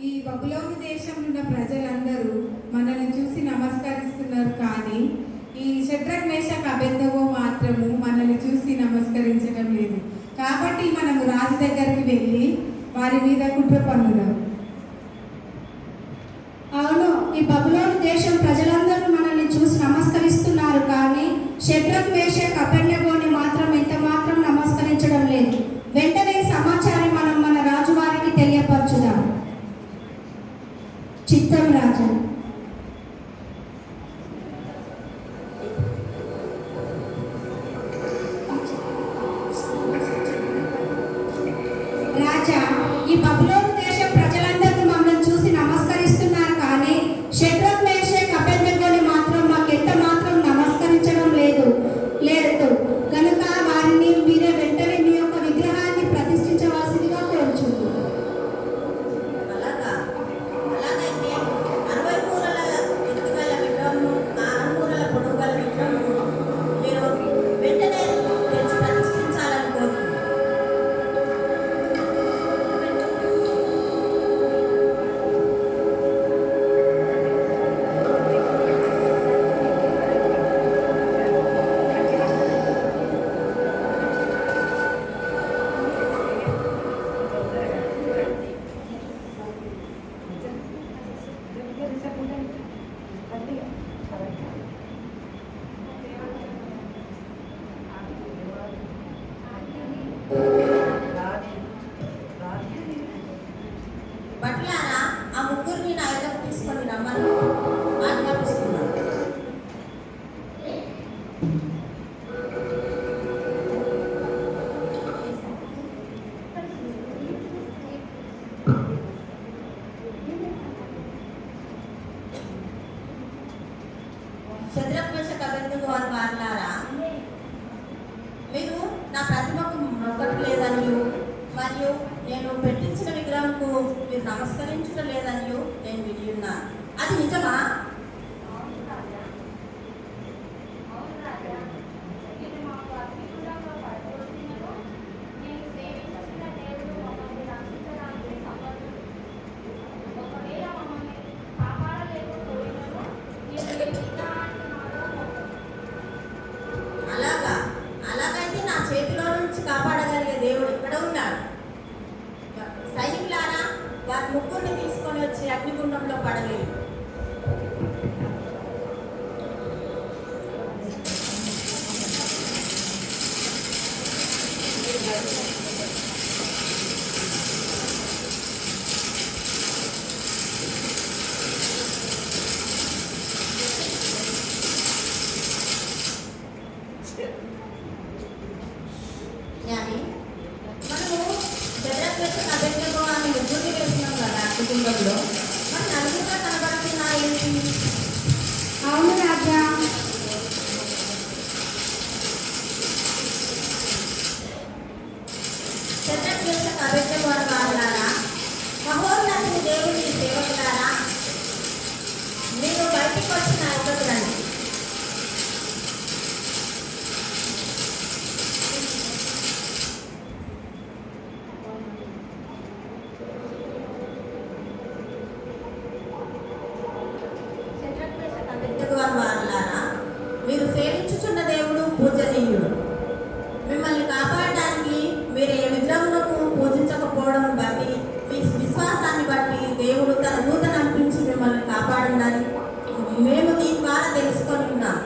ఈ బబులోను దేశంలో ఉన్న ప్రజలందరూ మనల్ని చూసి నమస్కరిస్తున్నారు, కానీ ఈ షడ్రక్ మేషక్ అబేద్నెగో మాత్రము మనల్ని చూసి నమస్కరించడం లేదు. కాబట్టి మనము రాజు దగ్గరికి వెళ్ళి వారి మీద కుట్ర పన్నుదాం. అవును, ఈ బబులోను దేశం ప్రజలందరూ మనల్ని చూసి నమస్కరిస్తున్నారు, కానీ షడ్రక్ మేషక్ అబేద్నెగోని మాత్రం ఎంత మాత్రం నమస్కరించడం లేదు. వెంటనే సమాచారం మనం మన రాజువారికి తెలియపరచుదాం. చిత్తం రాజా. రాజా, ఈ బబులోను దేశం ప్రజలందరూ మమ్మల్ని చూసి నమస్కరిస్తున్నారు, కానీ షడ్రక్ మేషక్ అబేద్నెగోని మాత్రం మాకు ఎంత మాత్రం నమస్కరించడం లేదు కనుక వారిని మీరే వెంటనే మీ యొక్క విగ్రహాన్ని ప్రతిష్ఠించవలసిందిగా కోరుచున్నాను. అలాగైతే 60 మూరల ఎత్తుగల విగ్రహము, 6 మూరల పొడవు గల విగ్రహము మీరు వెంటనే తెచ్చి ప్రతిష్ఠించాలని కోరుతున్నాను. బట్లారా, ఆ ముగ్గురిని నా ఎదురు తీసుకొని రమ్మని ఆజ్ఞాపిస్తున్నాను. షడ్రక్ మేషక్ అబేద్నెగో వారి వారలారా, మీరు నా ప్రతిమకు మొక్కడం లేదని మరియు నేను పెట్టించిన విగ్రహంకు మీరు నమస్కరించడం లేదని నేను విని ఉన్నాను. అది నిజమా? అలాగైతే నా చేతిలో నుంచి కాపాడగలిగే దేవుడు ఇక్కడ ఉన్నాడు. సైనికులారా, వారి ముగ్గురిని తీసుకొని వచ్చి అగ్నిగుండంలో పడలేదు. మనము షడ్రక్ మేషక్ అబేద్నెగో అని ముగ్గురిని వేసినాం కదా కుటుంబంలో, మరి నలుగురుగా కనబడుతున్నాయి ఏంటి? అవును రాజా. షడ్రక్ మేషక్ అబేద్నెగో వారి వారలారా, మహోన్నతుని దేవుని సేవకులారా, మీరు బయటికి వచ్చి నా ఎదురుకు రండి. వారలారా, మీరు సేవించుచున్న దేవుడు పూజనీయుడు. మిమ్మల్ని కాపాడడానికి మీరు ఏ విగ్రహములకు పూజించకపోవడం బట్టి, మీ విశ్వాసాన్ని బట్టి దేవుడు తన దూతను అనిపించి మిమ్మల్ని కాపాడిందని మేము దీని ద్వారా తెలుసుకొని ఉన్నాం.